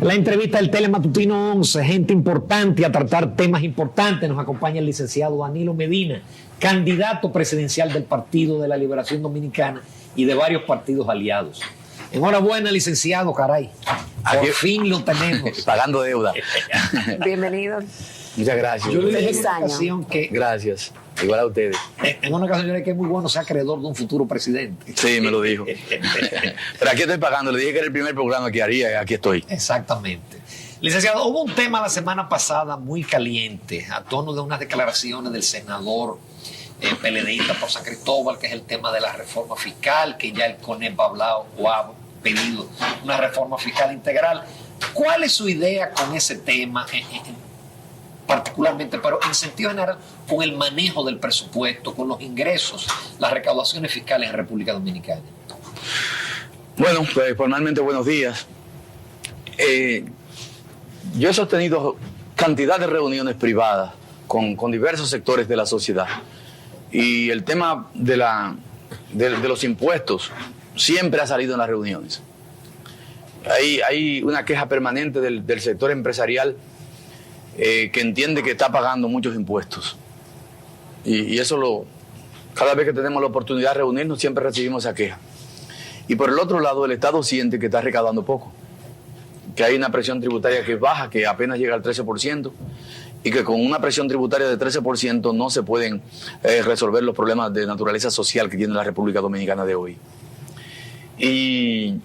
La entrevista del Telematutino 11, gente importante a tratar temas importantes. Nos acompaña el licenciado Danilo Medina, candidato presidencial del Partido de la Liberación Dominicana y de varios partidos aliados. Enhorabuena, licenciado, caray. Por fin lo tenemos. Pagando deuda. Bienvenido. Muchas gracias. Yo le dije en una ocasión que... Gracias. Igual a ustedes. En una ocasión yo le dije que es muy bueno ser acreedor de un futuro presidente. Sí, me lo dijo. Pero aquí estoy pagando. Le dije que era el primer programa que haría y aquí estoy. Exactamente. Licenciado, hubo un tema la semana pasada muy caliente a tono de unas declaraciones del senador PLDista por San Cristóbal, que es el tema de la reforma fiscal, que ya el CONEP ha hablado o ha pedido una reforma fiscal integral. ¿Cuál es su idea con ese tema particularmente, pero en sentido general, con el manejo del presupuesto, con los ingresos, las recaudaciones fiscales en República Dominicana? Bueno, pues formalmente buenos días. Yo he sostenido cantidad de reuniones privadas con diversos sectores de la sociedad y el tema de los impuestos siempre ha salido en las reuniones. Hay una queja permanente del sector empresarial que entiende que está pagando muchos impuestos. Y eso cada vez que tenemos la oportunidad de reunirnos siempre recibimos esa queja. Y por el otro lado, el Estado siente que está recaudando poco, que hay una presión tributaria que es baja, que apenas llega al 13%, y que con una presión tributaria de 13% no se pueden resolver los problemas de naturaleza social que tiene la República Dominicana de hoy. Y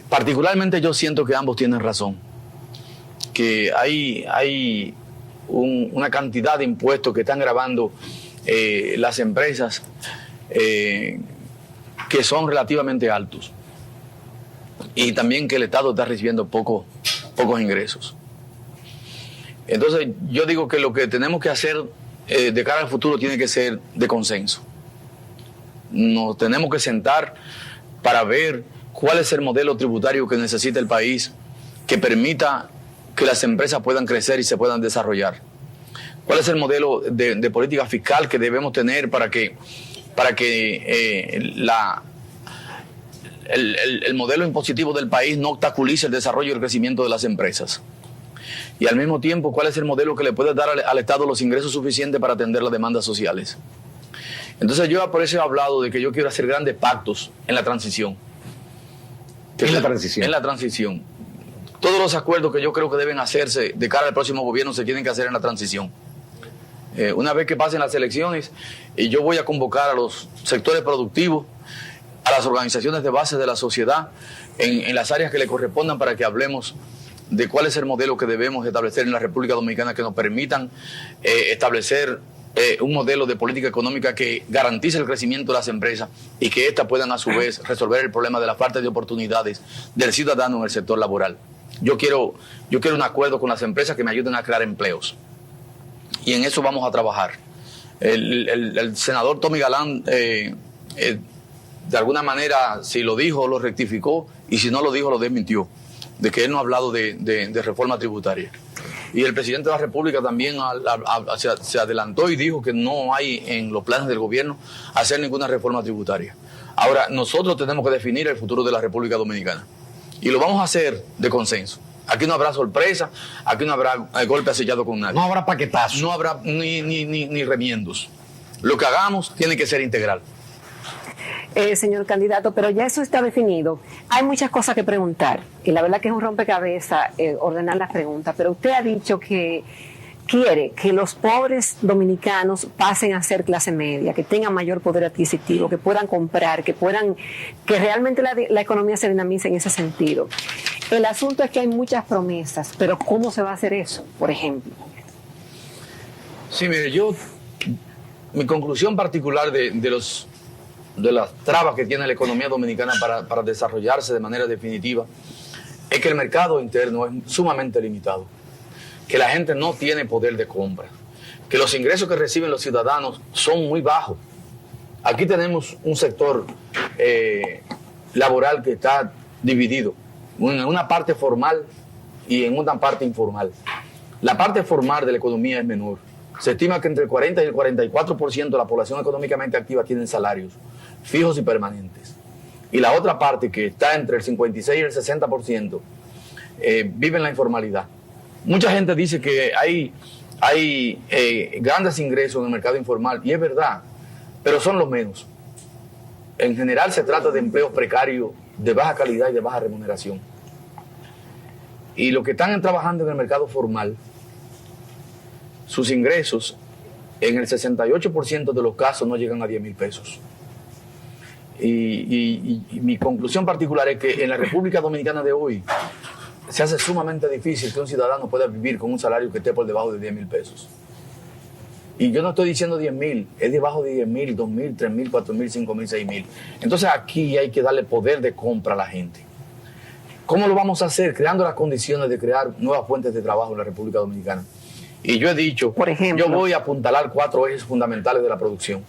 particularmente yo siento que ambos tienen razón, que hay una cantidad de impuestos que están gravando las empresas que son relativamente altos, y también que el Estado está recibiendo pocos ingresos. Entonces yo digo que lo que tenemos que hacer de cara al futuro tiene que ser de consenso. Nos tenemos que sentar para ver cuál es el modelo tributario que necesita el país, que permita que las empresas puedan crecer y se puedan desarrollar. ¿Cuál es el modelo de política fiscal que debemos tener para que el modelo impositivo del país no obstaculice el desarrollo y el crecimiento de las empresas? Y al mismo tiempo, ¿cuál es el modelo que le puede dar al Estado los ingresos suficientes para atender las demandas sociales? Entonces yo por eso he hablado de que yo quiero hacer grandes pactos en la transición. ¿En la transición? En la transición. Todos los acuerdos que yo creo que deben hacerse de cara al próximo gobierno se tienen que hacer en la transición. Una vez que pasen las elecciones, yo voy a convocar a los sectores productivos, a las organizaciones de base de la sociedad, en las áreas que le correspondan, para que hablemos de cuál es el modelo que debemos establecer en la República Dominicana que nos permitan establecer un modelo de política económica que garantice el crecimiento de las empresas y que éstas puedan a su vez resolver el problema de la falta de oportunidades del ciudadano en el sector laboral. Yo quiero un acuerdo con las empresas que me ayuden a crear empleos. Y en eso vamos a trabajar. El senador Tommy Galán, de alguna manera, si lo dijo, lo rectificó, y si no lo dijo, lo desmintió, de que él no ha hablado de reforma tributaria. Y el presidente de la República también se adelantó y dijo que no hay en los planes del gobierno hacer ninguna reforma tributaria. Ahora, nosotros tenemos que definir el futuro de la República Dominicana. Y lo vamos a hacer de consenso. Aquí no habrá sorpresa, aquí no habrá golpe asillado con nadie. No habrá paquetazo. No habrá ni remiendos. Lo que hagamos tiene que ser integral. Señor candidato, pero ya eso está definido. Hay muchas cosas que preguntar y la verdad que es un rompecabezas ordenar las preguntas, pero usted ha dicho que quiere que los pobres dominicanos pasen a ser clase media, que tengan mayor poder adquisitivo, que puedan comprar, que realmente la economía se dinamice en ese sentido. El asunto es que hay muchas promesas, pero ¿cómo se va a hacer eso, por ejemplo? Sí, mire, mi conclusión particular de las trabas que tiene la economía dominicana para desarrollarse de manera definitiva es que el mercado interno es sumamente limitado, que la gente no tiene poder de compra, que los ingresos que reciben los ciudadanos son muy bajos. Aquí tenemos un sector laboral que está dividido en una parte formal y en una parte informal. La parte formal de la economía es menor. Se estima que entre el 40 y el 44% de la población económicamente activa tienen salarios fijos y permanentes. Y la otra parte, que está entre el 56 y el 60%, viven la informalidad. Mucha gente dice que hay grandes ingresos en el mercado informal, y es verdad, pero son los menos. En general se trata de empleos precarios, de baja calidad y de baja remuneración. Y los que están trabajando en el mercado formal, sus ingresos en el 68% de los casos no llegan a 10,000 pesos. Y mi conclusión particular es que en la República Dominicana de hoy se hace sumamente difícil que un ciudadano pueda vivir con un salario que esté por debajo de 10,000 pesos. Y yo no estoy diciendo 10,000, es debajo de 10,000, 2,000, 3,000, 4,000, 5,000, 6,000. Entonces aquí hay que darle poder de compra a la gente. ¿Cómo lo vamos a hacer? Creando las condiciones de crear nuevas fuentes de trabajo en la República Dominicana. Y yo he dicho, por ejemplo, yo voy a apuntalar 4 ejes fundamentales de la producción: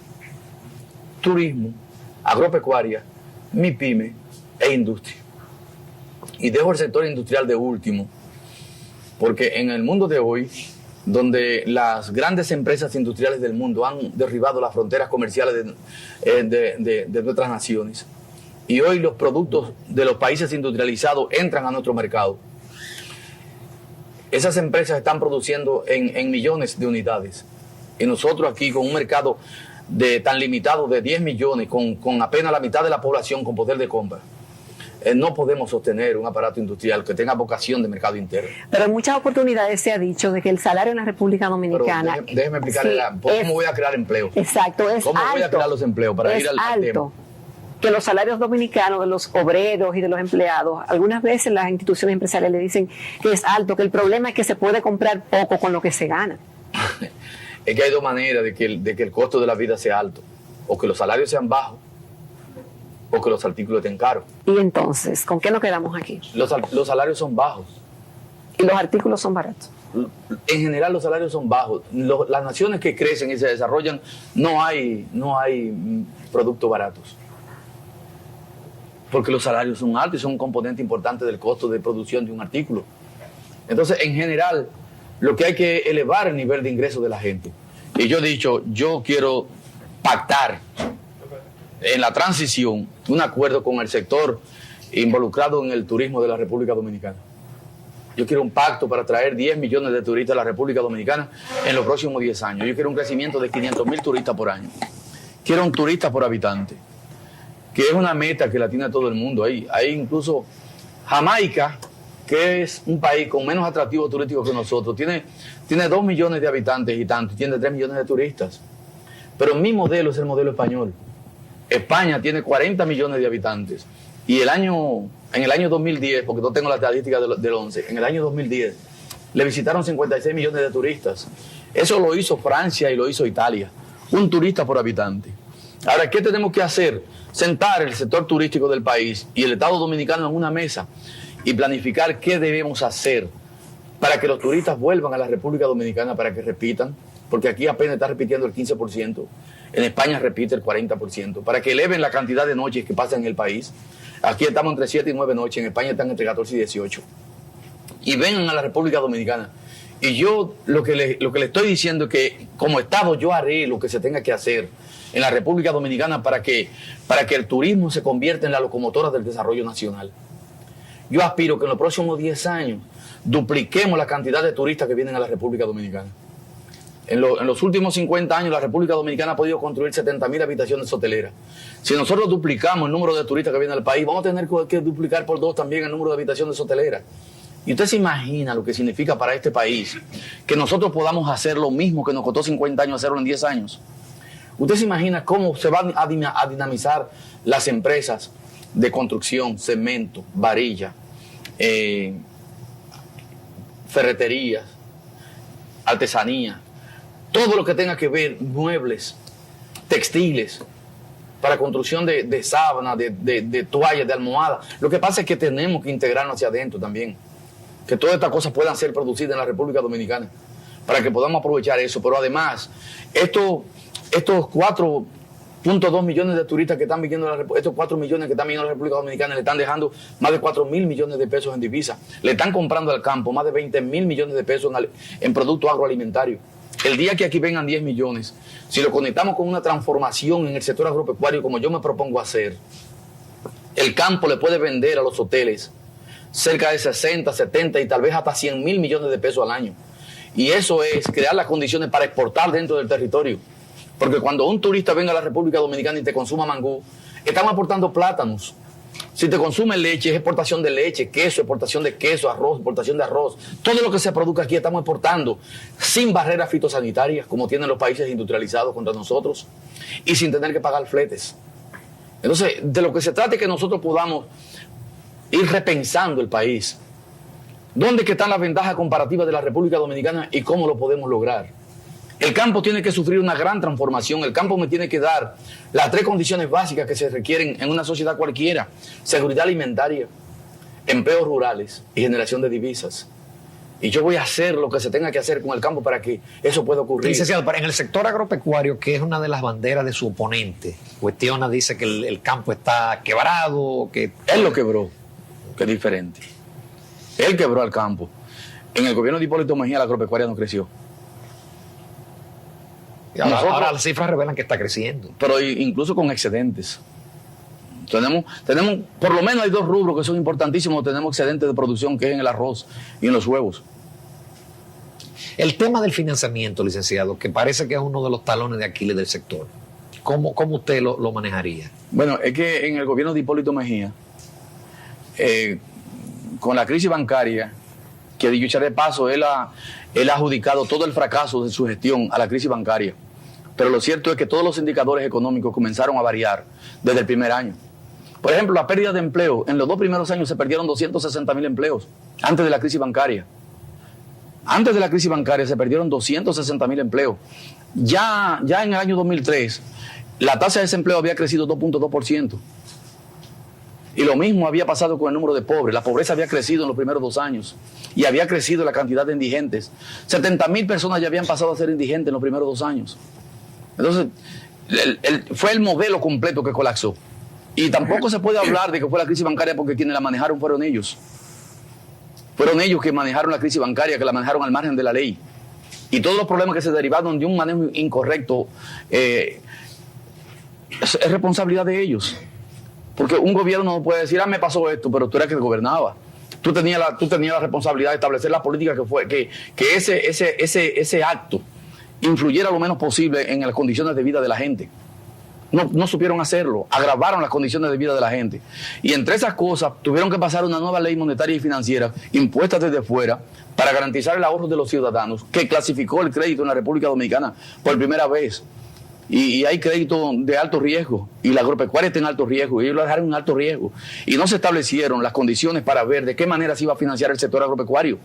turismo, agropecuaria, MIPYME e industria. Y dejo el sector industrial de último, porque en el mundo de hoy, donde las grandes empresas industriales del mundo han derribado las fronteras comerciales de nuestras naciones, y hoy los productos de los países industrializados entran a nuestro mercado, esas empresas están produciendo en millones de unidades. Y nosotros aquí, con un mercado tan limitado de 10 millones, con apenas la mitad de la población con poder de compra, no podemos sostener un aparato industrial que tenga vocación de mercado interno. Pero en muchas oportunidades se ha dicho de que el salario en la República Dominicana... Pero déjeme explicarle cómo voy a crear empleo. Exacto, es ¿Cómo voy a crear los empleos para ir al tema? Que los salarios dominicanos de los obreros y de los empleados, algunas veces las instituciones empresariales le dicen que es alto, que el problema es que se puede comprar poco con lo que se gana. Es que hay dos maneras de que el costo de la vida sea alto: o que los salarios sean bajos, o que los artículos estén caros. Y entonces, ¿con qué nos quedamos aquí? Los salarios son bajos. Y los artículos son baratos. En general los salarios son bajos. Las naciones que crecen y se desarrollan, no hay productos baratos, porque los salarios son altos y son un componente importante del costo de producción de un artículo. Entonces, en general, lo que hay que elevar el nivel de ingreso de la gente. Y yo he dicho, yo quiero pactar en la transición un acuerdo con el sector involucrado en el turismo de la República Dominicana. Yo quiero un pacto para traer 10 millones de turistas a la República Dominicana en los próximos 10 años. Yo quiero un crecimiento de 500,000 turistas por año. Quiero un turista por habitante, que es una meta que la tiene todo el mundo. Hay incluso Jamaica, que es un país con menos atractivo turístico que nosotros, tiene 2 millones de habitantes y tanto, y tiene 3 millones de turistas. Pero mi modelo es el modelo español. España tiene 40 millones de habitantes, y en el año 2010, porque no tengo la estadística del 11, en el año 2010 le visitaron 56 millones de turistas. Eso lo hizo Francia y lo hizo Italia, un turista por habitante. Ahora, ¿qué tenemos que hacer? Sentar el sector turístico del país y el Estado Dominicano en una mesa y planificar qué debemos hacer para que los turistas vuelvan a la República Dominicana, para que repitan, porque aquí apenas está repitiendo el 15%, en España repite el 40%, para que eleven la cantidad de noches que pasan en el país. Aquí estamos entre 7 y 9 noches, en España están entre 14 y 18. Y vengan a la República Dominicana. Y yo lo que le estoy diciendo es que como Estado yo haré lo que se tenga que hacer en la República Dominicana para que el turismo se convierta en la locomotora del desarrollo nacional. Yo aspiro que en los próximos 10 años dupliquemos la cantidad de turistas que vienen a la República Dominicana. En los últimos 50 años la República Dominicana ha podido construir 70,000 habitaciones hoteleras. Si nosotros duplicamos el número de turistas que vienen al país, vamos a tener que duplicar por 2 también el número de habitaciones hoteleras. Y usted se imagina lo que significa para este país que nosotros podamos hacer lo mismo que nos costó 50 años hacerlo en 10 años. Usted se imagina cómo se van a dinamizar las empresas de construcción, cemento, varilla, ferreterías, artesanía, todo lo que tenga que ver, muebles, textiles, para construcción de sábanas, de toallas, de almohadas. Lo que pasa es que tenemos que integrarnos hacia adentro también, que todas estas cosas puedan ser producidas en la República Dominicana, para que podamos aprovechar eso. Pero además, estos 4.2 millones de turistas que están viniendo estos 4 millones que están viniendo a la República Dominicana le están dejando más de 4.000 millones de pesos en divisas. Le están comprando al campo más de 20.000 millones de pesos en productos agroalimentarios. El día que aquí vengan 10 millones, si lo conectamos con una transformación en el sector agropecuario como yo me propongo hacer, el campo le puede vender a los hoteles cerca de 60, 70 y tal vez hasta 100 mil millones de pesos al año. Y eso es crear las condiciones para exportar dentro del territorio. Porque cuando un turista venga a la República Dominicana y te consuma mangú, estamos exportando plátanos. Si te consume leche, es exportación de leche, queso, exportación de queso, arroz, exportación de arroz. Todo lo que se produzca aquí estamos exportando sin barreras fitosanitarias, como tienen los países industrializados contra nosotros, y sin tener que pagar fletes. Entonces, de lo que se trata es que nosotros podamos ir repensando el país. ¿Dónde están las ventajas comparativas de la República Dominicana y cómo lo podemos lograr? El campo tiene que sufrir una gran transformación. El campo me tiene que dar las 3 condiciones básicas que se requieren en una sociedad cualquiera: seguridad alimentaria, empleos rurales y generación de divisas. Y yo voy a hacer lo que se tenga que hacer con el campo para que eso pueda ocurrir. Licenciado, en el sector agropecuario, que es una de las banderas de su oponente, cuestiona, dice que el campo está quebrado, que... Él lo quebró, que es diferente. Él quebró al campo. En el gobierno de Hipólito Mejía la agropecuaria no creció. Ahora las cifras revelan que está creciendo. Pero incluso con excedentes. Tenemos, por lo menos hay 2 rubros que son importantísimos. Tenemos excedentes de producción, que es en el arroz y en los huevos. El tema del financiamiento, licenciado, que parece que es uno de los talones de Aquiles del sector. ¿Cómo usted lo manejaría? Bueno, es que en el gobierno de Hipólito Mejía, con la crisis bancaria, que dicho sea de paso, él ha adjudicado todo el fracaso de su gestión a la crisis bancaria. Pero lo cierto es que todos los indicadores económicos comenzaron a variar desde el primer año. Por ejemplo, la pérdida de empleo. En los 2 primeros años se perdieron 260.000 empleos antes de la crisis bancaria. Antes de la crisis bancaria se perdieron 260.000 empleos. Ya en el año 2003, la tasa de desempleo había crecido 2.2%. Y lo mismo había pasado con el número de pobres. La pobreza había crecido en los primeros 2 años. Y había crecido la cantidad de indigentes. 70.000 personas ya habían pasado a ser indigentes en los primeros 2 años. Entonces, fue el modelo completo que colapsó. Y tampoco se puede hablar de que fue la crisis bancaria porque quienes la manejaron fueron ellos. Fueron ellos que manejaron la crisis bancaria, que la manejaron al margen de la ley. Y todos los problemas que se derivaron de un manejo incorrecto es responsabilidad de ellos. Porque un gobierno no puede decir, me pasó esto, pero tú eras que gobernaba. Tú tenías la responsabilidad de establecer la política que ese acto influyera lo menos posible en las condiciones de vida de la gente. No supieron hacerlo, agravaron las condiciones de vida de la gente. Y entre esas cosas tuvieron que pasar una nueva ley monetaria y financiera impuesta desde fuera para garantizar el ahorro de los ciudadanos, que clasificó el crédito en la República Dominicana por primera vez. Y hay crédito de alto riesgo, y la agropecuaria está en alto riesgo, y ellos lo dejaron en alto riesgo. Y no se establecieron las condiciones para ver de qué manera se iba a financiar el sector agropecuario.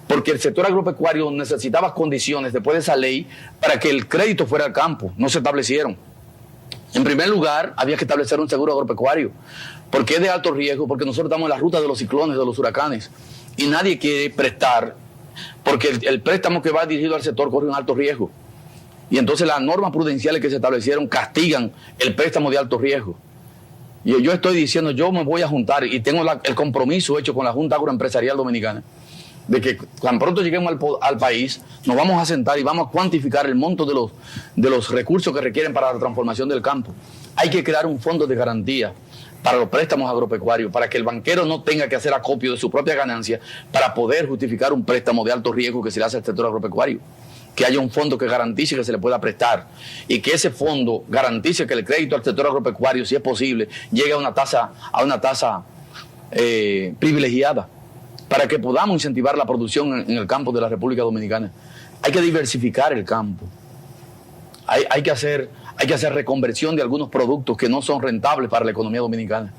Porque el sector agropecuario necesitaba condiciones después de esa ley para que el crédito fuera al campo. No se establecieron. En primer lugar, había que establecer un seguro agropecuario. ¿Por qué es de alto riesgo? Porque nosotros estamos en la ruta de los ciclones, de los huracanes. Y nadie quiere prestar, porque el préstamo que va dirigido al sector corre un alto riesgo. Y entonces las normas prudenciales que se establecieron castigan el préstamo de alto riesgo. Y yo estoy diciendo, yo me voy a juntar y tengo el compromiso hecho con la Junta Agroempresarial Dominicana de que tan pronto lleguemos al país, nos vamos a sentar y vamos a cuantificar el monto de los recursos que requieren para la transformación del campo. Hay que crear un fondo de garantía para los préstamos agropecuarios, para que el banquero no tenga que hacer acopio de su propia ganancia para poder justificar un préstamo de alto riesgo que se le hace al sector agropecuario. Que haya un fondo que garantice que se le pueda prestar y que ese fondo garantice que el crédito al sector agropecuario, si es posible, llegue a una tasa privilegiada, para que podamos incentivar la producción en el campo de la República Dominicana. Hay que diversificar el campo. Hay que hacer reconversión de algunos productos que no son rentables para la economía dominicana.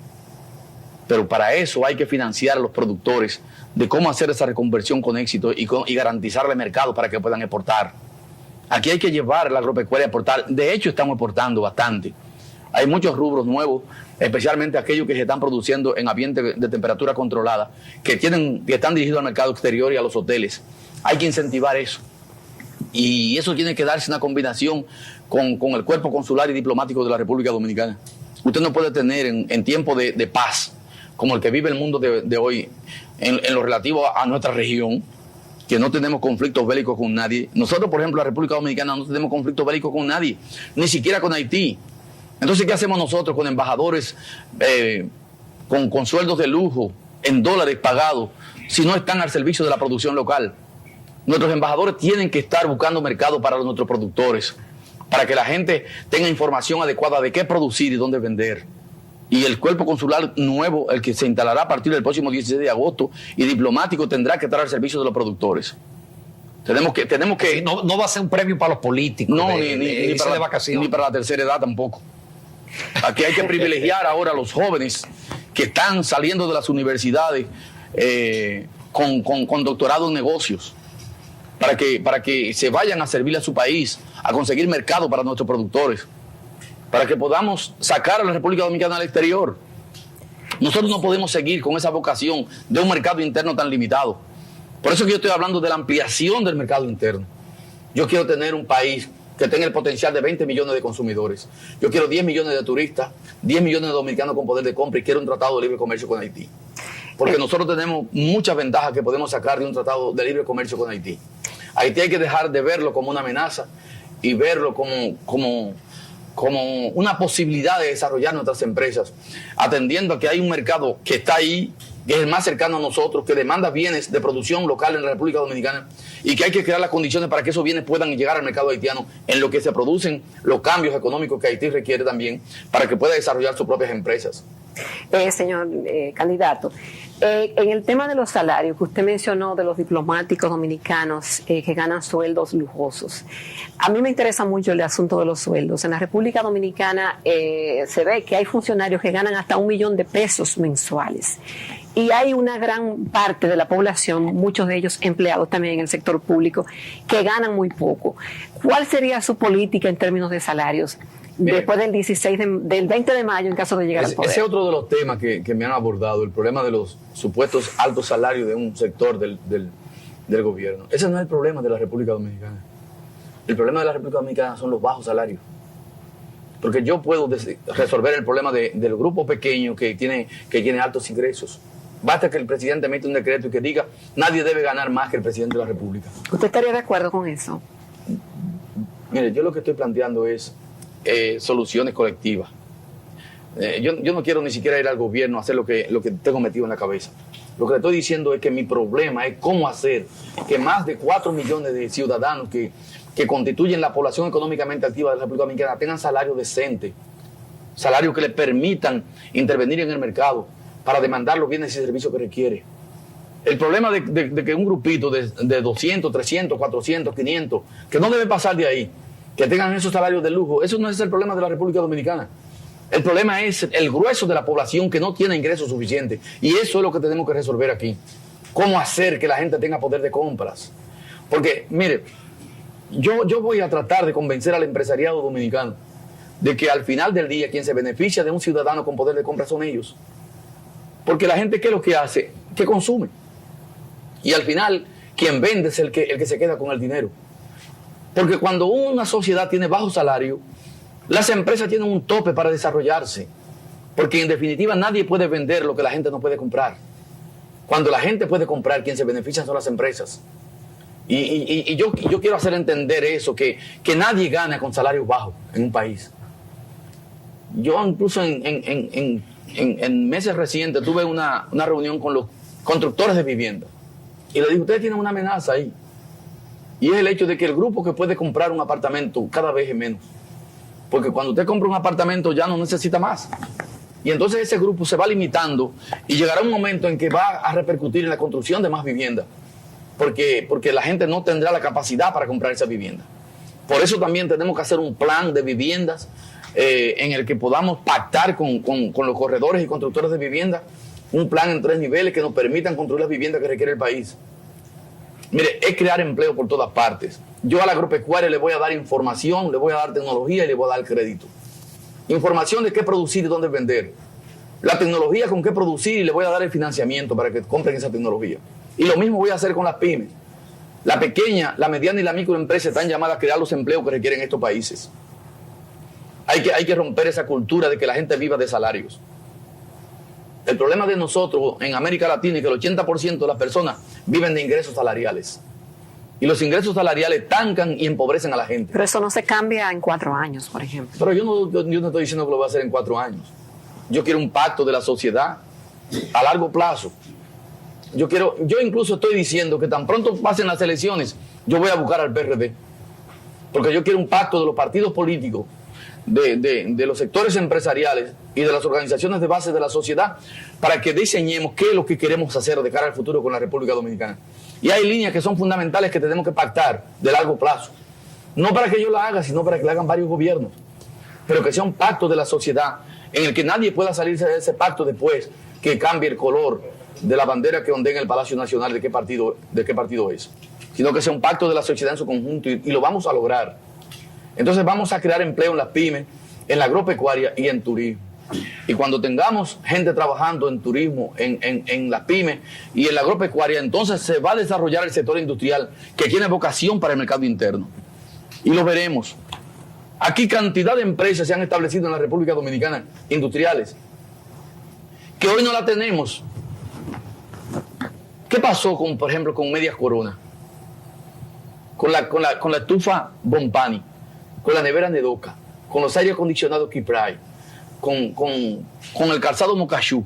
Pero para eso hay que financiar a los productores de cómo hacer esa reconversión con éxito y garantizarle mercado para que puedan exportar. Aquí hay que llevar la agropecuaria a exportar. De hecho, estamos exportando bastante. Hay muchos rubros nuevos, especialmente aquellos que se están produciendo en ambiente de temperatura controlada, que están dirigidos al mercado exterior y a los hoteles. Hay que incentivar eso. Y eso tiene que darse una combinación con el cuerpo consular y diplomático de la República Dominicana. Usted no puede tener en tiempo de paz, como el que vive el mundo de hoy, en lo relativo a nuestra región, que no tenemos conflictos bélicos con nadie. Nosotros, por ejemplo, la República Dominicana no tenemos conflictos bélicos con nadie, ni siquiera con Haití. Entonces, ¿qué hacemos nosotros con embajadores con sueldos de lujo en dólares pagados si no están al servicio de la producción local. Nuestros embajadores tienen que estar buscando mercado para nuestros productores, para que la gente tenga información adecuada de qué producir y dónde vender. Y el cuerpo consular nuevo, el que se instalará a partir del próximo 16 de agosto, y diplomático, tendrá que estar al servicio de los productores. Tenemos que Sí, no va a ser un premio para los políticos. No, ni para de vacaciones. ni para la tercera edad tampoco. Aquí hay que privilegiar ahora a los jóvenes que están saliendo de las universidades con doctorado en negocios, para que se vayan a servirle a su país, a conseguir mercado para nuestros productores, para que podamos sacar a la República Dominicana al exterior. Nosotros no podemos seguir con esa vocación de un mercado interno tan limitado. Por eso que yo estoy hablando de la ampliación del mercado interno. Yo quiero tener un país que tenga el potencial de 20 millones de consumidores. Yo quiero 10 millones de turistas, 10 millones de dominicanos con poder de compra, y quiero un tratado de libre comercio con Haití. Porque nosotros tenemos muchas ventajas que podemos sacar de un tratado de libre comercio con Haití. Haití hay que dejar de verlo como una amenaza y verlo como una posibilidad de desarrollar nuestras empresas, atendiendo a que hay un mercado que está ahí, que es el más cercano a nosotros, que demanda bienes de producción local en la República Dominicana, y que hay que crear las condiciones para que esos bienes puedan llegar al mercado haitiano, en lo que se producen los cambios económicos que Haití requiere también, para que pueda desarrollar sus propias empresas. Señor candidato, en el tema de los salarios que usted mencionó de los diplomáticos dominicanos que ganan sueldos lujosos, a mí me interesa mucho el asunto de los sueldos. En la República Dominicana se ve que hay funcionarios que ganan hasta $1 millón mensuales. Y hay una gran parte de la población, muchos de ellos empleados también en el sector público, que ganan muy poco. ¿Cuál sería su política en términos de salarios después del 20 de mayo en caso de llegar al poder? Ese es otro de los temas que me han abordado, el problema de los supuestos altos salarios de un sector del gobierno. Ese no es el problema de la República Dominicana. El problema de la República Dominicana son los bajos salarios. Porque yo puedo resolver el problema del grupo pequeño que tiene altos ingresos. Basta que el presidente emita un decreto y que diga nadie debe ganar más que el presidente de la República. ¿Usted estaría de acuerdo con eso? Mire, yo lo que estoy planteando es soluciones colectivas. Yo no quiero ni siquiera ir al gobierno a hacer lo que tengo metido en la cabeza. Lo que le estoy diciendo es que mi problema es cómo hacer que más de 4 millones de ciudadanos que constituyen la población económicamente activa de la República Dominicana tengan salarios decentes, salarios que les permitan intervenir en el mercado para demandar los bienes y servicios que requiere. El problema de que un grupito de 200, 300, 400, 500, que no debe pasar de ahí, que tengan esos salarios de lujo, eso no es el problema de la República Dominicana. El problema es el grueso de la población que no tiene ingresos suficientes, y eso es lo que tenemos que resolver aquí. ¿Cómo hacer que la gente tenga poder de compras? Porque, mire, yo voy a tratar de convencer al empresariado dominicano de que al final del día quien se beneficia de un ciudadano con poder de compra son ellos. Porque la gente, ¿qué es lo que hace? Que consume. Y al final, quien vende es el que se queda con el dinero. Porque cuando una sociedad tiene bajo salario, las empresas tienen un tope para desarrollarse. Porque en definitiva nadie puede vender lo que la gente no puede comprar. Cuando la gente puede comprar, quien se beneficia son las empresas. Y yo quiero hacer entender eso, que nadie gana con salarios bajos en un país. Yo incluso en meses recientes tuve una reunión con los constructores de vivienda. Y le dije, ustedes tienen una amenaza ahí. Y es el hecho de que el grupo que puede comprar un apartamento cada vez es menos. Porque cuando usted compra un apartamento ya no necesita más. Y entonces ese grupo se va limitando y llegará un momento en que va a repercutir en la construcción de más viviendas. Porque la gente no tendrá la capacidad para comprar esa vivienda. Por eso también tenemos que hacer un plan de viviendas en el que podamos pactar con los corredores y constructores de vivienda, un plan en 3 niveles que nos permitan construir las viviendas que requiere el país. Mire, es crear empleo por todas partes. Yo al agropecuario le voy a dar información, le voy a dar tecnología y le voy a dar crédito. Información de qué producir y dónde vender. La tecnología con qué producir y le voy a dar el financiamiento para que compren esa tecnología. Y lo mismo voy a hacer con las pymes. La pequeña, la mediana y la microempresa están llamadas a crear los empleos que requieren estos países. Hay que romper esa cultura de que la gente viva de salarios. El problema de nosotros en América Latina es que el 80% de las personas viven de ingresos salariales. Y los ingresos salariales tancan y empobrecen a la gente. Pero eso no se cambia en 4 años, por ejemplo. Pero yo no estoy diciendo que lo voy a hacer en 4 años. Yo quiero un pacto de la sociedad a largo plazo yo incluso estoy diciendo que tan pronto pasen las elecciones, yo voy a buscar al PRD. Porque yo quiero un pacto de los partidos políticos, de los sectores empresariales y de las organizaciones de base de la sociedad para que diseñemos qué es lo que queremos hacer de cara al futuro con la República Dominicana. Y hay líneas que son fundamentales que tenemos que pactar de largo plazo. No para que yo la haga, sino para que la hagan varios gobiernos. Pero que sea un pacto de la sociedad en el que nadie pueda salirse de ese pacto después que cambie el color de la bandera que ondea en el Palacio Nacional de qué partido es. Sino que sea un pacto de la sociedad en su conjunto y lo vamos a lograr. Entonces vamos a crear empleo en las pymes, en la agropecuaria y en turismo. Y cuando tengamos gente trabajando en turismo, en las pymes y en la agropecuaria, entonces se va a desarrollar el sector industrial que tiene vocación para el mercado interno. Y lo veremos. Aquí cantidad de empresas se han establecido en la República Dominicana, industriales, que hoy no la tenemos. ¿Qué pasó, por ejemplo, con Medias Corona? Con la estufa Bompani, con la nevera Nedoca, con los aire acondicionados Kipray, con el calzado Mocachú,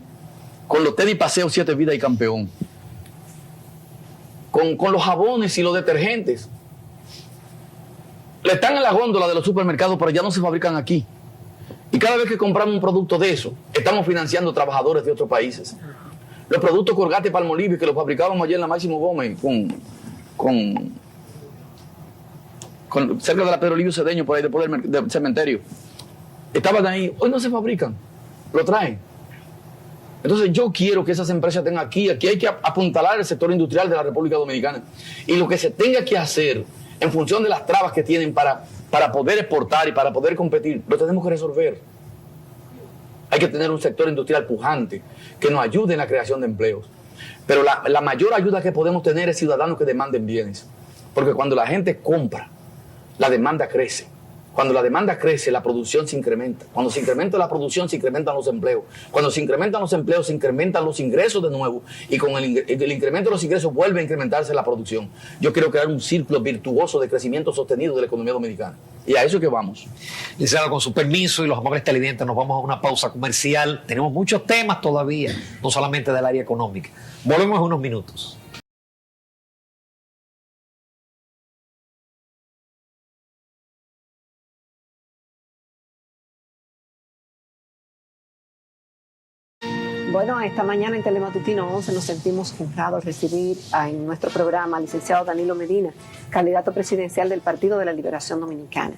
con los tenis Paseo 7 Vida y Campeón, con los jabones y los detergentes. Le están en la góndola de los supermercados, pero ya no se fabrican aquí. Y cada vez que compramos un producto de eso, estamos financiando trabajadores de otros países. Los productos Colgate Palmolive, que los fabricábamos ayer en la Máximo Gómez, cerca de la Pedro Livio Cedeño, por ahí después del cementerio, estaban ahí, hoy no se fabrican, lo traen. Entonces yo quiero que esas empresas estén aquí hay que apuntalar el sector industrial de la República Dominicana. Y lo que se tenga que hacer en función de las trabas que tienen para poder exportar y para poder competir, lo tenemos que resolver. Hay que tener un sector industrial pujante que nos ayude en la creación de empleos. Pero la mayor ayuda que podemos tener es ciudadanos que demanden bienes. Porque cuando la gente compra, la demanda crece. Cuando la demanda crece, la producción se incrementa. Cuando se incrementa la producción, se incrementan los empleos. Cuando se incrementan los empleos, se incrementan los ingresos de nuevo. Y con el incremento de los ingresos vuelve a incrementarse la producción. Yo quiero crear un círculo virtuoso de crecimiento sostenido de la economía dominicana. Y a eso es que vamos. Licenciado, con su permiso y los amables televidentes, nos vamos a una pausa comercial. Tenemos muchos temas todavía, no solamente del área económica. Volvemos en unos minutos. Bueno, esta mañana en Telematutino 11 nos sentimos honrados al recibir en nuestro programa al licenciado Danilo Medina, candidato presidencial del Partido de la Liberación Dominicana.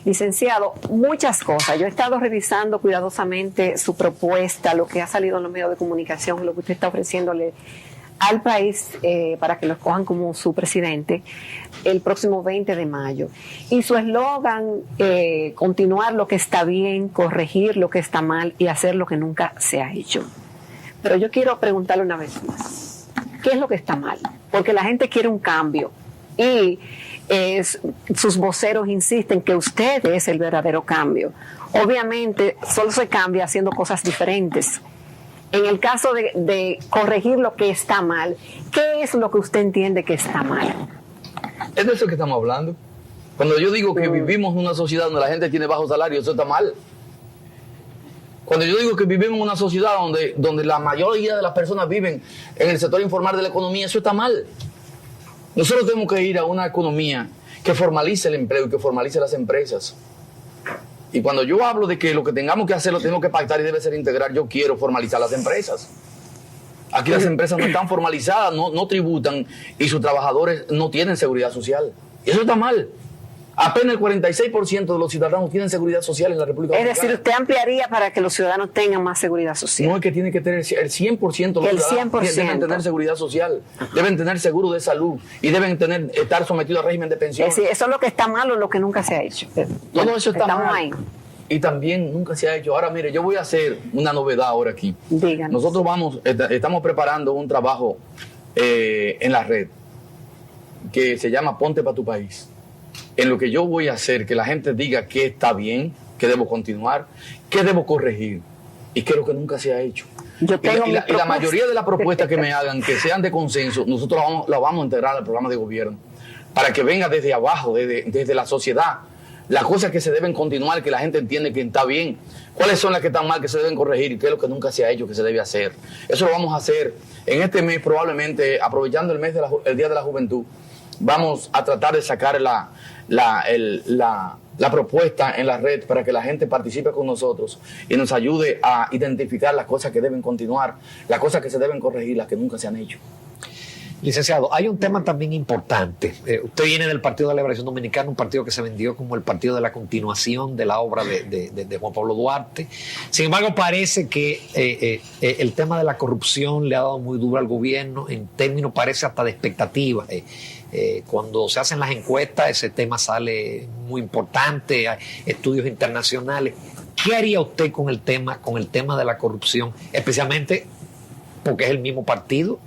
Licenciado, muchas cosas. Yo he estado revisando cuidadosamente su propuesta, lo que ha salido en los medios de comunicación, lo que usted está ofreciéndole al país para que lo escojan como su presidente el próximo 20 de mayo. Y su eslogan, continuar lo que está bien, corregir lo que está mal y hacer lo que nunca se ha hecho. Pero yo quiero preguntarle una vez más, ¿qué es lo que está mal? Porque la gente quiere un cambio y sus voceros insisten que usted es el verdadero cambio. Obviamente, solo se cambia haciendo cosas diferentes. En el caso de corregir lo que está mal, ¿qué es lo que usted entiende que está mal? Es de eso que estamos hablando. Cuando yo digo que vivimos en una sociedad donde la gente tiene bajo salario, eso está mal. Cuando yo digo que vivimos en una sociedad donde la mayoría de las personas viven en el sector informal de la economía, eso está mal. Nosotros tenemos que ir a una economía que formalice el empleo y que formalice las empresas. Y cuando yo hablo de que lo que tengamos que hacer lo tenemos que pactar y debe ser integral, yo quiero formalizar las empresas. Aquí las empresas no están formalizadas, no tributan y sus trabajadores no tienen seguridad social. Y eso está mal. Apenas el 46% de los ciudadanos tienen seguridad social en la República Dominicana. Es decir, usted ampliaría para que los ciudadanos tengan más seguridad social. No, es que tiene que tener el 100% de los ciudadanos deben tener seguridad social, deben tener seguro de salud y deben estar sometidos al régimen de pensión. Es decir, eso es lo que está mal o lo que nunca se ha hecho. Todo eso está mal. Ahí. Y también nunca se ha hecho. Ahora, mire, yo voy a hacer una novedad ahora aquí. Díganos. Nosotros estamos preparando un trabajo en la red que se llama Ponte para tu País. En lo que yo voy a hacer, que la gente diga qué está bien, qué debo continuar, qué debo corregir y qué es lo que nunca se ha hecho. Y la mayoría de las propuestas que me hagan, que sean de consenso, nosotros la vamos a integrar al programa de gobierno para que venga desde abajo, desde la sociedad, las cosas que se deben continuar, que la gente entiende que está bien, cuáles son las que están mal, que se deben corregir y qué es lo que nunca se ha hecho, que se debe hacer. Eso lo vamos a hacer en este mes, probablemente, aprovechando el mes el Día de la Juventud, vamos a tratar de sacar la propuesta en la red para que la gente participe con nosotros y nos ayude a identificar las cosas que deben continuar, las cosas que se deben corregir, las que nunca se han hecho. Licenciado, hay un tema también importante. Usted viene del Partido de la Liberación Dominicana, un partido que se vendió como el partido de la continuación de la obra de Juan Pablo Duarte. Sin embargo, parece que el tema de la corrupción le ha dado muy duro al gobierno, en términos parece hasta de expectativas. Cuando se hacen las encuestas, ese tema sale muy importante, hay estudios internacionales. ¿Qué haría usted con el tema de la corrupción? Especialmente porque es el mismo partido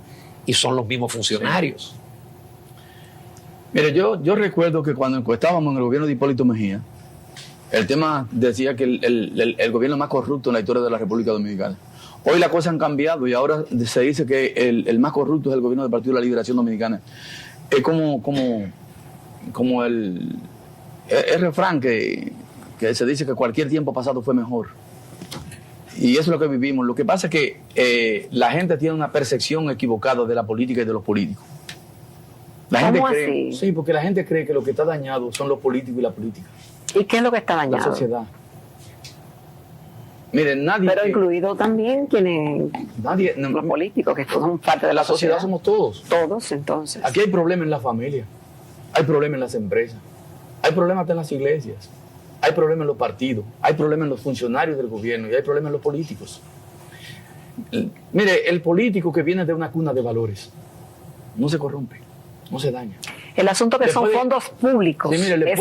y son los mismos funcionarios. Mire, yo recuerdo que cuando encuestábamos en el gobierno de Hipólito Mejía, el tema decía que el gobierno más corrupto en la historia de la República Dominicana. Hoy las cosas han cambiado y ahora se dice que el más corrupto es el gobierno del Partido de la Liberación Dominicana. Es como el refrán que se dice que cualquier tiempo pasado fue mejor. Y eso es lo que vivimos. Lo que pasa es que la gente tiene una percepción equivocada de la política y de los políticos. La gente ¿Cómo cree, así? sí, porque la gente cree que lo que está dañado son los políticos y la política. ¿Y qué es lo que está dañado? La sociedad. Miren, nadie... Pero incluido también quienes... los políticos, que son parte de la sociedad. Somos todos. Todos, entonces. Aquí hay problemas en la familia, hay problemas en las empresas, hay problemas hasta en las iglesias, hay problemas en los partidos, hay problemas en los funcionarios del gobierno y hay problemas en los políticos. Mire, el político que viene de una cuna de valores no se corrompe, no se daña. El asunto que son fondos públicos. Sí, mire,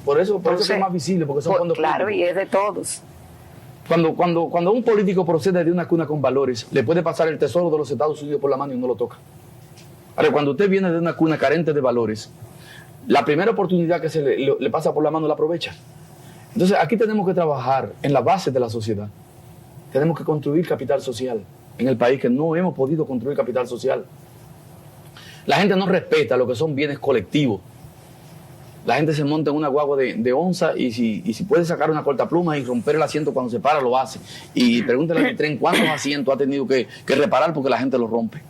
por eso es más visible, porque son fondos claro, públicos. Y es de todos. Cuando un político procede de una cuna con valores, le puede pasar el tesoro de los Estados Unidos por la mano y no lo toca. Ahora, cuando usted viene de una cuna carente de valores, la primera oportunidad que se le pasa por la mano la aprovecha. Entonces, aquí tenemos que trabajar en la base de la sociedad. Tenemos que construir capital social en el país, que no hemos podido construir capital social. La gente no respeta lo que son bienes colectivos. La gente se monta en una guagua de onza y si puede sacar una cortapluma y romper el asiento cuando se para, lo hace. Y pregúntale al tren cuántos asientos ha tenido que reparar porque la gente los rompe.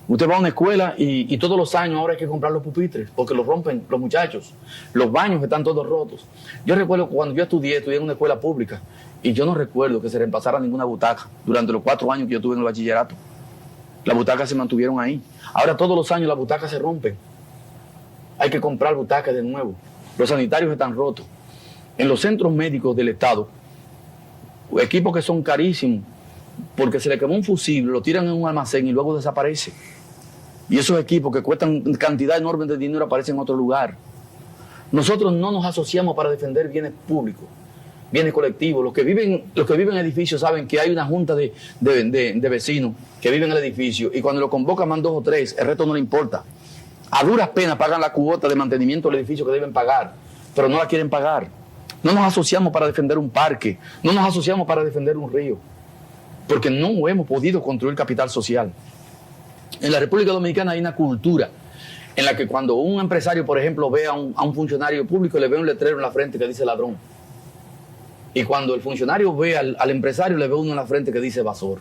Usted va a una escuela y todos los años ahora hay que comprar los pupitres porque los rompen los muchachos. Los baños están todos rotos. Yo recuerdo cuando yo estudié en una escuela pública y yo no recuerdo que se reemplazara ninguna butaca durante los 4 años que yo tuve en el bachillerato. Las butacas se mantuvieron ahí. Ahora todos los años las butacas se rompen. Hay que comprar butacas de nuevo. Los sanitarios están rotos. En los centros médicos del Estado, equipos que son carísimos, porque se le quemó un fusible, lo tiran en un almacén y luego desaparece. Y esos equipos que cuestan cantidad enorme de dinero aparecen en otro lugar. Nosotros no nos asociamos para defender bienes públicos, bienes colectivos. Los que viven en edificios saben que hay una junta de vecinos que viven en el edificio y cuando lo convocan van 2 o 3, el resto no le importa. A duras penas pagan la cuota de mantenimiento del edificio que deben pagar, pero no la quieren pagar. No nos asociamos para defender un parque, no nos asociamos para defender un río, porque no hemos podido construir capital social. En la República Dominicana hay una cultura en la que cuando un empresario, por ejemplo, ve a un funcionario público, le ve un letrero en la frente que dice ladrón. Y cuando el funcionario ve al empresario, le ve uno en la frente que dice evasor.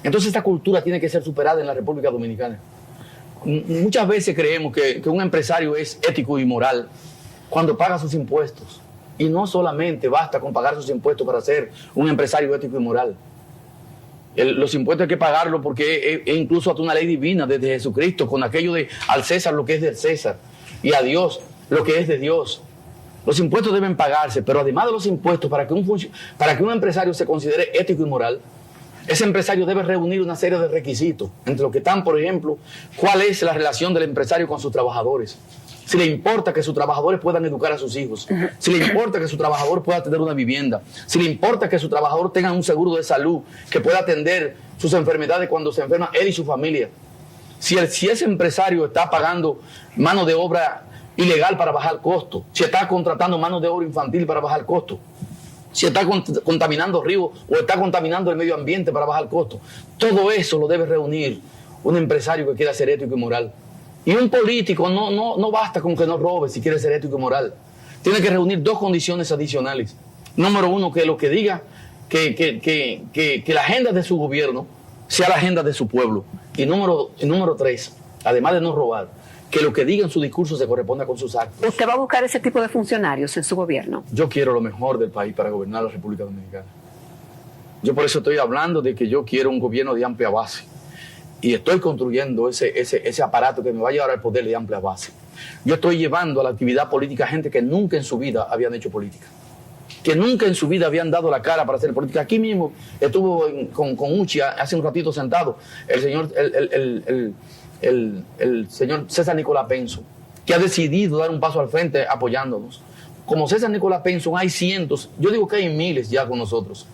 Entonces esta cultura tiene que ser superada en la República Dominicana. Muchas veces creemos que un empresario es ético y moral cuando paga sus impuestos. Y no solamente basta con pagar sus impuestos para ser un empresario ético y moral. Los impuestos hay que pagarlos porque es incluso hasta una ley divina desde Jesucristo, con aquello de al César lo que es del César y a Dios lo que es de Dios. Los impuestos deben pagarse, pero además de los impuestos, para que un empresario se considere ético y moral, ese empresario debe reunir una serie de requisitos, entre los que están, por ejemplo, cuál es la relación del empresario con sus trabajadores. Si le importa que sus trabajadores puedan educar a sus hijos, si le importa que su trabajador pueda tener una vivienda, si le importa que su trabajador tenga un seguro de salud, que pueda atender sus enfermedades cuando se enferma él y su familia. Si ese empresario está pagando mano de obra ilegal para bajar costos, si está contratando mano de obra infantil para bajar costos, si está contaminando ríos o está contaminando el medio ambiente para bajar costos. Todo eso lo debe reunir un empresario que quiera ser ético y moral. Y un político no basta con que no robe si quiere ser ético y moral. tiene que reunir dos condiciones adicionales. Número uno, que lo que diga que la agenda de su gobierno sea la agenda de su pueblo. Y número tres, además de no robar, que lo que diga en su discurso se corresponda con sus actos. ¿Usted va a buscar ese tipo de funcionarios en su gobierno? Yo quiero lo mejor del país para gobernar la República Dominicana. Yo por eso estoy hablando de que yo quiero un gobierno de amplia base. Y estoy construyendo ese aparato que me va a llevar al poder de amplia base. Yo estoy llevando a la actividad política gente que nunca en su vida habían hecho política, que nunca en su vida habían dado la cara para hacer política. Aquí mismo estuvo con Uchi hace un ratito sentado el señor César Nicolás Penso, que ha decidido dar un paso al frente apoyándonos. Como César Nicolás Penso hay cientos, yo digo que hay miles ya con nosotros.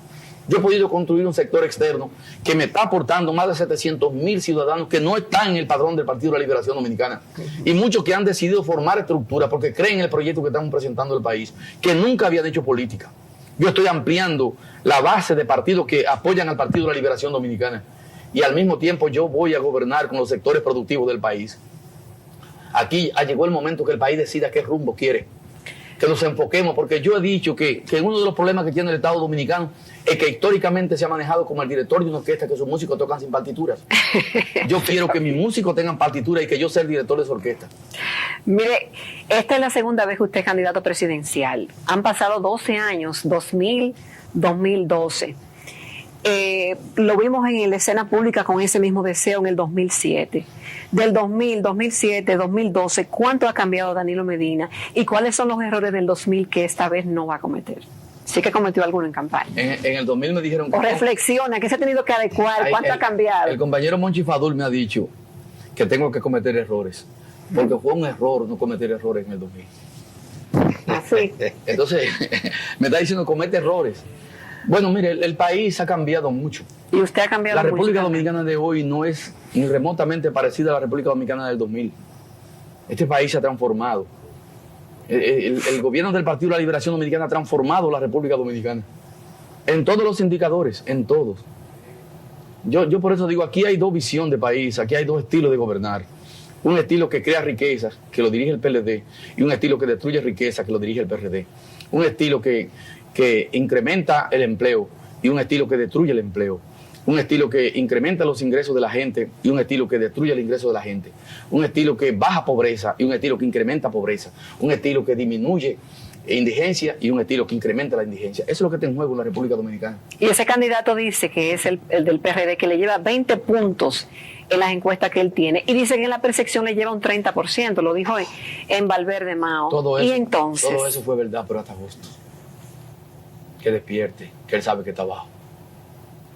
Yo he podido construir un sector externo que me está aportando más de 700,000 ciudadanos que no están en el padrón del Partido de la Liberación Dominicana. Y muchos que han decidido formar estructuras porque creen en el proyecto que estamos presentando al país, que nunca habían hecho política. Yo estoy ampliando la base de partidos que apoyan al Partido de la Liberación Dominicana. Y al mismo tiempo yo voy a gobernar con los sectores productivos del país. Aquí llegó el momento que el país decida qué rumbo quiere, que nos enfoquemos, porque yo he dicho que uno de los problemas que tiene el Estado Dominicano es que históricamente se ha manejado como el director de una orquesta, que sus músicos tocan sin partituras. Yo quiero que mis músicos tengan partituras y que yo sea el director de su orquesta. Mire, esta es la segunda vez que usted es candidato presidencial. Han pasado 12 años, 2000, 2012. Lo vimos en la escena pública con ese mismo deseo en el 2007. Del 2000, 2007, 2012, ¿cuánto ha cambiado Danilo Medina? ¿Y cuáles son los errores del 2000 que esta vez no va a cometer? Sí que cometió alguno en campaña. En el 2000 me dijeron... O reflexiona, ¿qué se ha tenido que adecuar? ¿Cuánto ha cambiado? El compañero Monchi Fadul me ha dicho que tengo que cometer errores, porque fue un error no cometer errores en el 2000. Así. Entonces, me está diciendo comete errores. Bueno, mire, el país ha cambiado mucho. Y usted ha cambiado mucho. La República mucho Dominicana de hoy no es ni remotamente parecida a la República Dominicana del 2000. Este país se ha transformado. El gobierno del Partido de la Liberación Dominicana ha transformado la República Dominicana. En todos los indicadores, en todos. Yo por eso digo, aquí hay dos visiones de país, aquí hay dos estilos de gobernar. Un estilo que crea riquezas, que lo dirige el PLD, y un estilo que destruye riquezas, que lo dirige el PRD. Un estilo que incrementa el empleo y un estilo que destruye el empleo. Un estilo que incrementa los ingresos de la gente y un estilo que destruye el ingreso de la gente. Un estilo que baja pobreza y un estilo que incrementa pobreza. Un estilo que disminuye indigencia y un estilo que incrementa la indigencia. Eso es lo que está en juego en la República Dominicana. Y ese candidato dice que es el del PRD, que le lleva 20 puntos en las encuestas que él tiene, y dice que en la percepción le lleva un 30%, lo dijo en Valverde Mao. Todo eso, y entonces, todo eso fue verdad, pero hasta agosto. Que despierte, que él sabe que está abajo.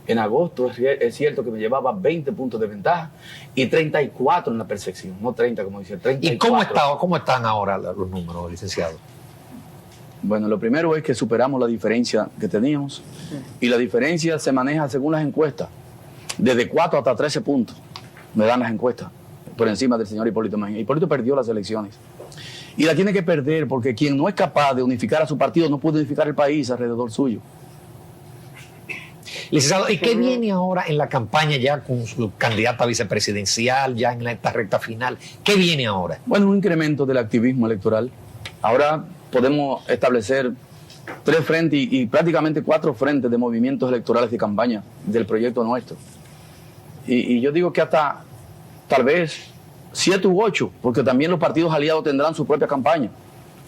En agosto es cierto que me llevaba 20 puntos de ventaja y 34 en la percepción, no 30 como dice, 34. ¿Y cómo están ahora los números, licenciado? Bueno, lo primero es que superamos la diferencia que teníamos y la diferencia se maneja según las encuestas, desde 4 hasta 13 puntos me dan las encuestas por encima del señor Hipólito Mejía. Hipólito perdió las elecciones y la tiene que perder porque quien no es capaz de unificar a su partido no puede unificar el país alrededor suyo. Licenciado, ¿y qué viene ahora en la campaña ya con su candidata vicepresidencial, ya en esta recta final? ¿Qué viene ahora? Bueno, un incremento del activismo electoral. Ahora podemos establecer 3 frentes y prácticamente 4 frentes de movimientos electorales de campaña del proyecto nuestro. Y yo digo que hasta tal vez 7 u 8, porque también los partidos aliados tendrán su propia campaña,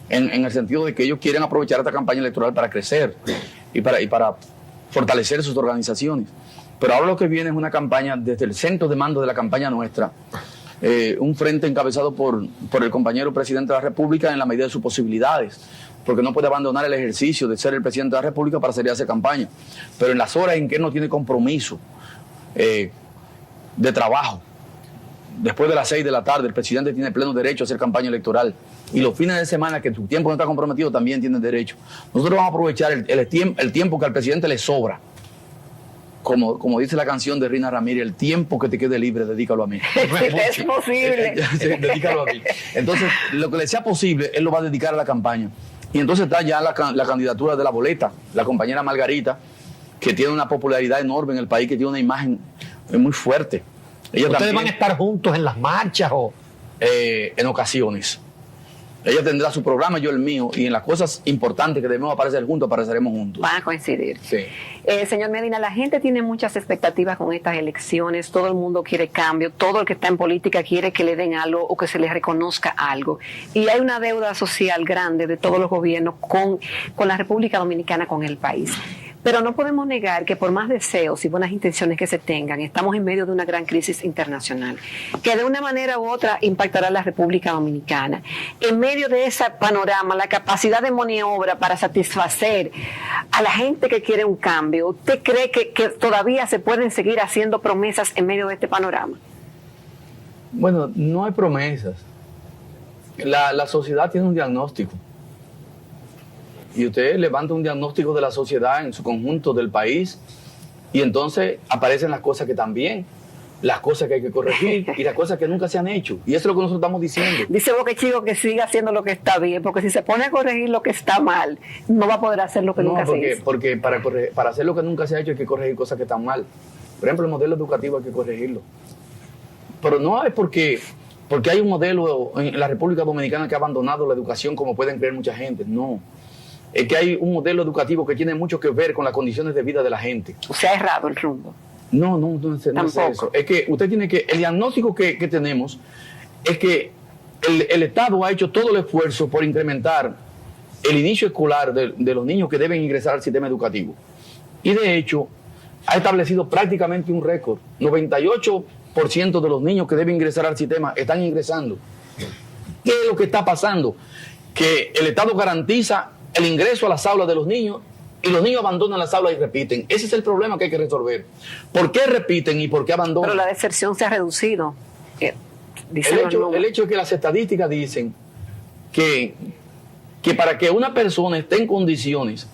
en el sentido de que ellos quieren aprovechar esta campaña electoral para crecer y para fortalecer sus organizaciones. Pero ahora lo que viene es una campaña desde el centro de mando de la campaña nuestra, un frente encabezado por el compañero presidente de la República en la medida de sus posibilidades, porque no puede abandonar el ejercicio de ser el presidente de la República para salir a hacer campaña, pero en las horas en que él no tiene compromiso de trabajo, después de las 6 de la tarde, el presidente tiene pleno derecho a hacer campaña electoral. Y los fines de semana que su tiempo no está comprometido también tienen derecho. Nosotros vamos a aprovechar el tiempo que al presidente le sobra. Como dice la canción de Rina Ramírez, el tiempo que te quede libre, dedícalo a mí. Es posible. Dedícalo a mí. Entonces, lo que le sea posible, él lo va a dedicar a la campaña. Y entonces está ya la candidatura de la boleta, la compañera Margarita, que tiene una popularidad enorme en el país, que tiene una imagen muy fuerte. ¿Ustedes van a estar juntos en las marchas o...? En ocasiones. Ella tendrá su programa, yo el mío, y en las cosas importantes que debemos aparecer juntos, apareceremos juntos. Van a coincidir. Sí. Señor Medina, la gente tiene muchas expectativas con estas elecciones, todo el mundo quiere cambio, todo el que está en política quiere que le den algo o que se le reconozca algo. Y hay una deuda social grande de todos los gobiernos con la República Dominicana, con el país. Pero no podemos negar que por más deseos y buenas intenciones que se tengan, estamos en medio de una gran crisis internacional, que de una manera u otra impactará a la República Dominicana. En medio de ese panorama, la capacidad de maniobra para satisfacer a la gente que quiere un cambio, ¿usted cree que todavía se pueden seguir haciendo promesas en medio de este panorama? Bueno, no hay promesas. La sociedad tiene un diagnóstico. Y usted levanta un diagnóstico de la sociedad en su conjunto, del país, y entonces aparecen las cosas que están bien, las cosas que hay que corregir y las cosas que nunca se han hecho. Y eso es lo que nosotros estamos diciendo. Dice Boca Chico que siga haciendo lo que está bien, porque si se pone a corregir lo que está mal, no va a poder hacer lo que nunca se hizo. Porque para hacer lo que nunca se ha hecho hay que corregir cosas que están mal. Por ejemplo, el modelo educativo hay que corregirlo. Pero no es porque hay un modelo en la República Dominicana que ha abandonado la educación, como pueden creer mucha gente. No. Es que hay un modelo educativo que tiene mucho que ver con las condiciones de vida de la gente. O sea, errado el rumbo. No es eso. Es que usted tiene que, el diagnóstico que tenemos es que el Estado ha hecho todo el esfuerzo por incrementar el inicio escolar de los niños que deben ingresar al sistema educativo. Y de hecho, ha establecido prácticamente un récord. 98% de los niños que deben ingresar al sistema están ingresando. ¿Qué es lo que está pasando? Que el Estado garantiza el ingreso a las aulas de los niños y los niños abandonan las aulas y repiten. Ese es el problema que hay que resolver. ¿Por qué repiten y por qué abandonan? Pero la deserción se ha reducido. El hecho es que las estadísticas dicen que para que una persona esté en condiciones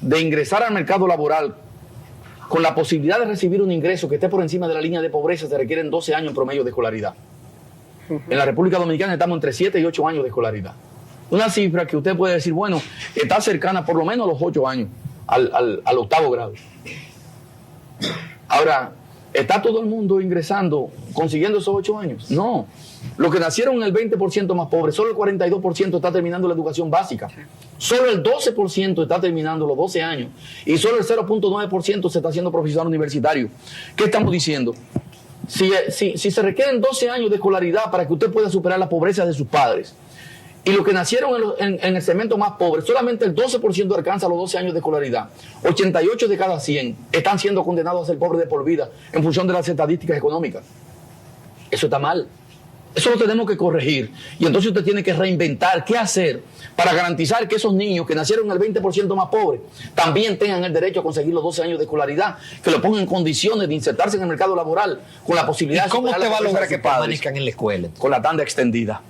de ingresar al mercado laboral con la posibilidad de recibir un ingreso que esté por encima de la línea de pobreza, se requieren 12 años en promedio de escolaridad. En la República Dominicana estamos entre 7 y 8 años de escolaridad. Una cifra que usted puede decir, bueno, está cercana por lo menos a los 8 años, al 8º grado. Ahora, ¿está todo el mundo ingresando, consiguiendo esos 8 años? No. Los que nacieron en el 20% más pobres, solo el 42% está terminando la educación básica. Solo el 12% está terminando los 12 años. Y solo el 0.9% se está haciendo profesional universitario. ¿Qué estamos diciendo? Si se requieren 12 años de escolaridad para que usted pueda superar la pobreza de sus padres, y los que nacieron en el segmento más pobre, solamente el 12% alcanza los 12 años de escolaridad. 88 de cada 100 están siendo condenados a ser pobres de por vida en función de las estadísticas económicas. Eso está mal. Eso lo tenemos que corregir. Y entonces usted tiene que reinventar qué hacer para garantizar que esos niños que nacieron en el 20% más pobre también tengan el derecho a conseguir los 12 años de escolaridad, que lo pongan en condiciones de insertarse en el mercado laboral con la posibilidad ¿Y cómo usted va a lograr que padres permanezcan en la escuela? con la tanda extendida.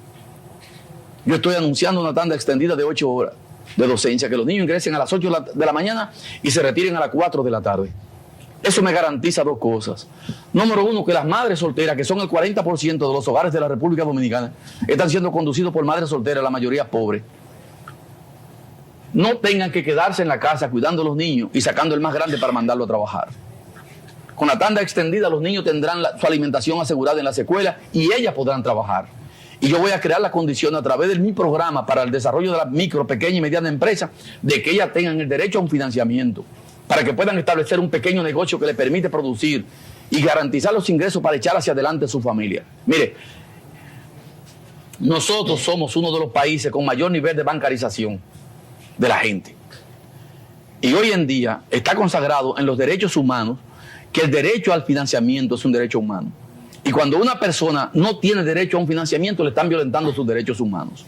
Yo estoy anunciando una tanda extendida de 8 horas de docencia, que los niños ingresen a las 8 de la mañana y se retiren a las 4 de la tarde. Eso me garantiza 2 cosas. Número 1, que las madres solteras, que son el 40% de los hogares de la República Dominicana, están siendo conducidos por madres solteras, la mayoría pobres. No tengan que quedarse en la casa cuidando a los niños y sacando el más grande para mandarlo a trabajar. Con la tanda extendida, los niños tendrán su alimentación asegurada en las escuelas y ellas podrán trabajar. Y yo voy a crear las condiciones a través de mi programa para el desarrollo de la micro, pequeña y mediana empresa, de que ellas tengan el derecho a un financiamiento, para que puedan establecer un pequeño negocio que les permite producir y garantizar los ingresos para echar hacia adelante a su familia. Mire, nosotros somos uno de los países con mayor nivel de bancarización de la gente. Y hoy en día está consagrado en los derechos humanos que el derecho al financiamiento es un derecho humano. Y cuando una persona no tiene derecho a un financiamiento, le están violentando sus derechos humanos.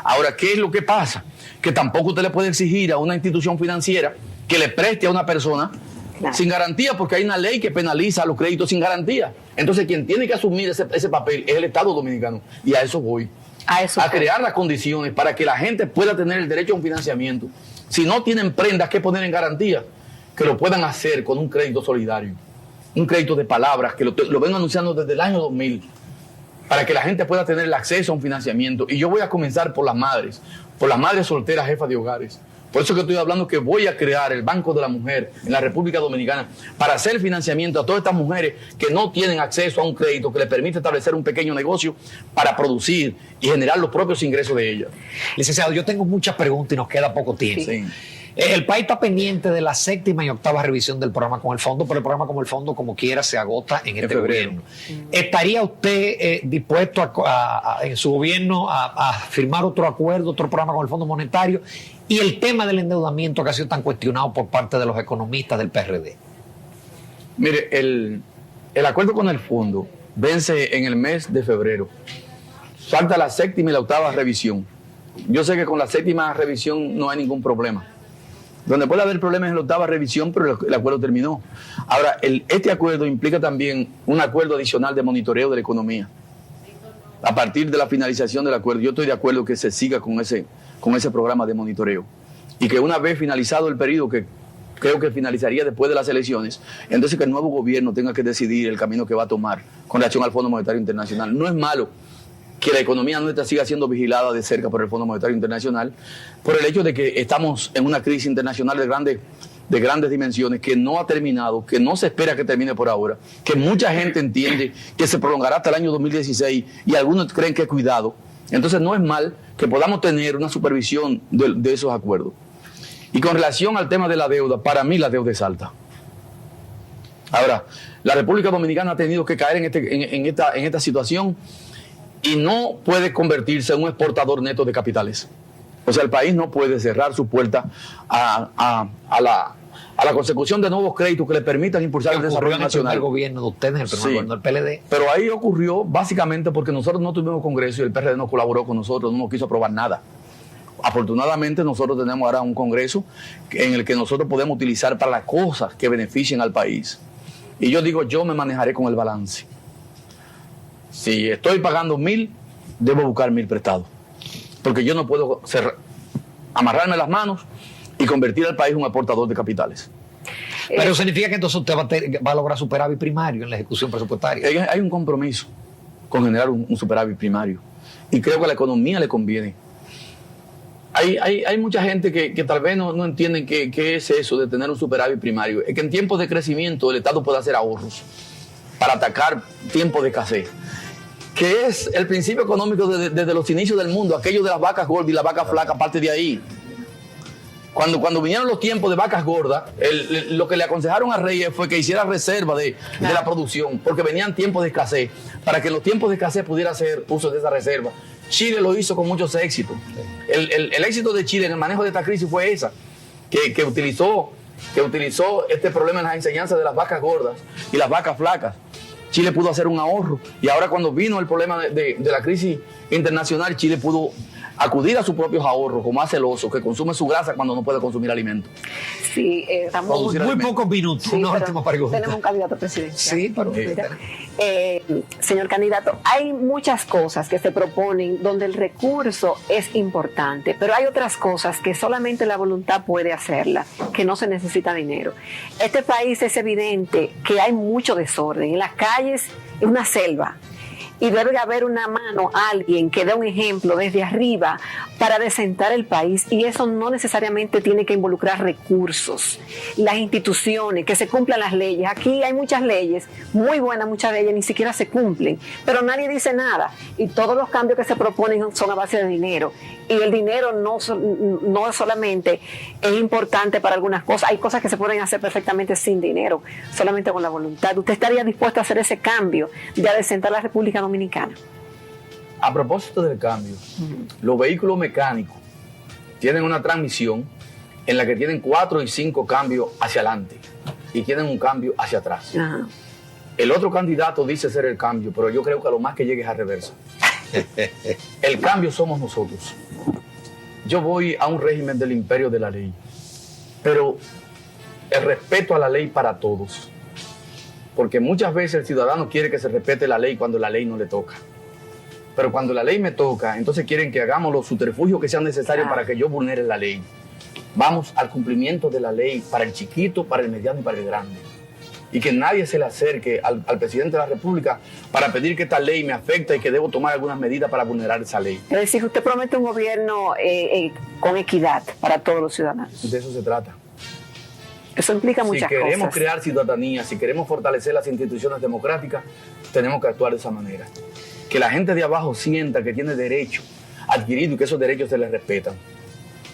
Ahora, ¿qué es lo que pasa? Que tampoco usted le puede exigir a una institución financiera que le preste a una persona sin garantía, porque hay una ley que penaliza los créditos sin garantía. Entonces, quien tiene que asumir ese papel es el Estado Dominicano. Y a eso voy. A crear las condiciones para que la gente pueda tener el derecho a un financiamiento. Si no tienen prendas que poner en garantía, que lo puedan hacer con un crédito solidario. Un crédito de palabras, que lo vengo anunciando desde el año 2000, para que la gente pueda tener el acceso a un financiamiento. Y yo voy a comenzar por las madres solteras, jefas de hogares, Por eso que estoy hablando que voy a crear el Banco de la Mujer en la República Dominicana para hacer financiamiento a todas estas mujeres que no tienen acceso a un crédito que les permite establecer un pequeño negocio para producir y generar los propios ingresos de ellas. Licenciado, yo tengo muchas preguntas y nos queda poco tiempo. Sí. El país está pendiente de la 7ª y 8ª revisión del programa con el fondo, pero el programa con el fondo, como quiera, se agota en este gobierno. ¿Estaría usted dispuesto en su gobierno a firmar otro acuerdo, otro programa con el Fondo Monetario? Y el tema del endeudamiento que ha sido tan cuestionado por parte de los economistas del PRD. Mire, el acuerdo con el fondo vence en el mes de febrero. Falta la 7ª y la 8ª revisión. Yo sé que con la 7ª revisión no hay ningún problema. Donde puede haber problemas en la 8ª revisión, pero el acuerdo terminó. Ahora, este acuerdo implica también un acuerdo adicional de monitoreo de la economía. A partir de la finalización del acuerdo, yo estoy de acuerdo que se siga con ese programa de monitoreo. Y que una vez finalizado el periodo, que creo que finalizaría después de las elecciones, entonces que el nuevo gobierno tenga que decidir el camino que va a tomar con relación al Fondo Monetario Internacional. No es malo que la economía nuestra siga siendo vigilada de cerca por el Fondo Monetario Internacional, por el hecho de que estamos en una crisis internacional de grandes dimensiones que no ha terminado, que no se espera que termine por ahora, que mucha gente entiende que se prolongará hasta el año 2016 y algunos creen que cuidado. Entonces no es mal que podamos tener una supervisión de esos acuerdos. Y con relación al tema de la deuda, para mí la deuda es alta. Ahora, la República Dominicana ha tenido que caer en esta situación y no puede convertirse en un exportador neto de capitales. O sea, el país no puede cerrar su puerta a la consecución de nuevos créditos que le permitan impulsar el desarrollo nacional. El gobierno de ustedes, el primer gobierno del PLD. Pero ahí ocurrió básicamente porque nosotros no tuvimos congreso y el PRD no colaboró con nosotros, no nos quiso aprobar nada. Afortunadamente nosotros tenemos ahora un congreso en el que nosotros podemos utilizar para las cosas que beneficien al país. Y yo digo, yo me manejaré con el balance. Si estoy pagando 1.000, debo buscar 1.000 prestados. Porque yo no puedo amarrarme las manos y convertir al país en un aportador de capitales. Pero significa que entonces usted va a lograr superávit primario en la ejecución presupuestaria. Hay un compromiso con generar un superávit primario. Y creo que a la economía le conviene. Hay mucha gente que tal vez no entienden qué es eso de tener un superávit primario. Es que en tiempos de crecimiento el Estado puede hacer ahorros para atacar tiempos de escasez, que es el principio económico desde los inicios del mundo, aquello de las vacas gordas y las vacas flacas, parte de ahí. Cuando vinieron los tiempos de vacas gordas, lo que le aconsejaron a Reyes fue que hiciera reserva de la producción, porque venían tiempos de escasez, para que en los tiempos de escasez pudiera hacer uso de esa reserva. Chile lo hizo con muchos éxitos. El éxito de Chile en el manejo de esta crisis fue esa, que utilizó este problema en las enseñanzas de las vacas gordas y las vacas flacas. Chile pudo hacer un ahorro y ahora cuando vino el problema de la crisis internacional, Chile pudo acudir a sus propios ahorros, como hace el oso, que consume su grasa cuando no puede consumir alimento. Sí, estamos muy pocos minutos. Sí, una última pregunta. Tenemos un candidato presidencial. Sí, pero señor candidato, hay muchas cosas que se proponen donde el recurso es importante, pero hay otras cosas que solamente la voluntad puede hacerla, que no se necesita dinero. Este país es evidente que hay mucho desorden. En las calles es una selva. Y debe haber una mano, alguien que dé un ejemplo desde arriba para desentar el país, y eso no necesariamente tiene que involucrar recursos, las instituciones, que se cumplan las leyes. Aquí hay muchas leyes, muy buenas muchas de ellas, ni siquiera se cumplen, pero nadie dice nada, y todos los cambios que se proponen son a base de dinero, y el dinero no solamente es importante para algunas cosas, hay cosas que se pueden hacer perfectamente sin dinero, solamente con la voluntad. ¿Usted estaría dispuesto a hacer ese cambio de adecentar la República Dominicana? A propósito del cambio, los vehículos mecánicos tienen una transmisión en la que tienen 4 y 5 cambios hacia adelante y tienen un cambio hacia atrás. Ajá. El otro candidato dice ser el cambio, pero yo creo que a lo más que llegue es a reversa. El cambio somos nosotros. Yo voy a un régimen del imperio de la ley, pero el respeto a la ley para todos. Porque muchas veces el ciudadano quiere que se respete la ley cuando la ley no le toca. Pero cuando la ley me toca, entonces quieren que hagamos los subterfugios que sean necesarios para que yo vulnere la ley. Vamos al cumplimiento de la ley para el chiquito, para el mediano y para el grande. y que nadie se le acerque al presidente de la República para pedir que esta ley me afecta y que debo tomar algunas medidas para vulnerar esa ley. Es decir, que usted promete un gobierno con equidad para todos los ciudadanos. De eso se trata. Eso implica muchas cosas. Si queremos cosas. crear ciudadanía, si queremos fortalecer las instituciones democráticas, tenemos que actuar de esa manera. Que la gente de abajo sienta que tiene derecho adquirido y que esos derechos se les respetan.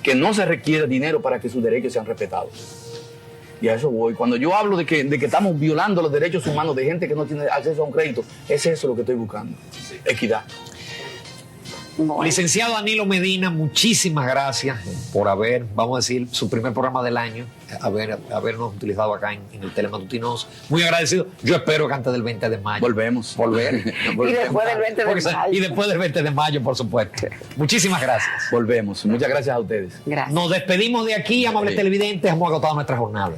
Que no se requiere dinero para que sus derechos sean respetados. Y a eso voy. Cuando yo hablo de que estamos violando los derechos humanos de gente que no tiene acceso a un crédito, es eso lo que estoy buscando. Equidad. Bueno. Licenciado Danilo Medina, muchísimas gracias por haber, vamos a decir, su primer programa del año, habernos utilizado acá en el Telematutinos. Muy agradecido. Yo espero que antes del 20 de mayo. Volvemos. Volver. Y después del 20 de mayo. Y después del 20 de mayo, por supuesto. Muchísimas gracias. Volvemos. Muchas gracias a ustedes. Gracias. Nos despedimos de aquí, amables televidentes. Hemos agotado nuestra jornada.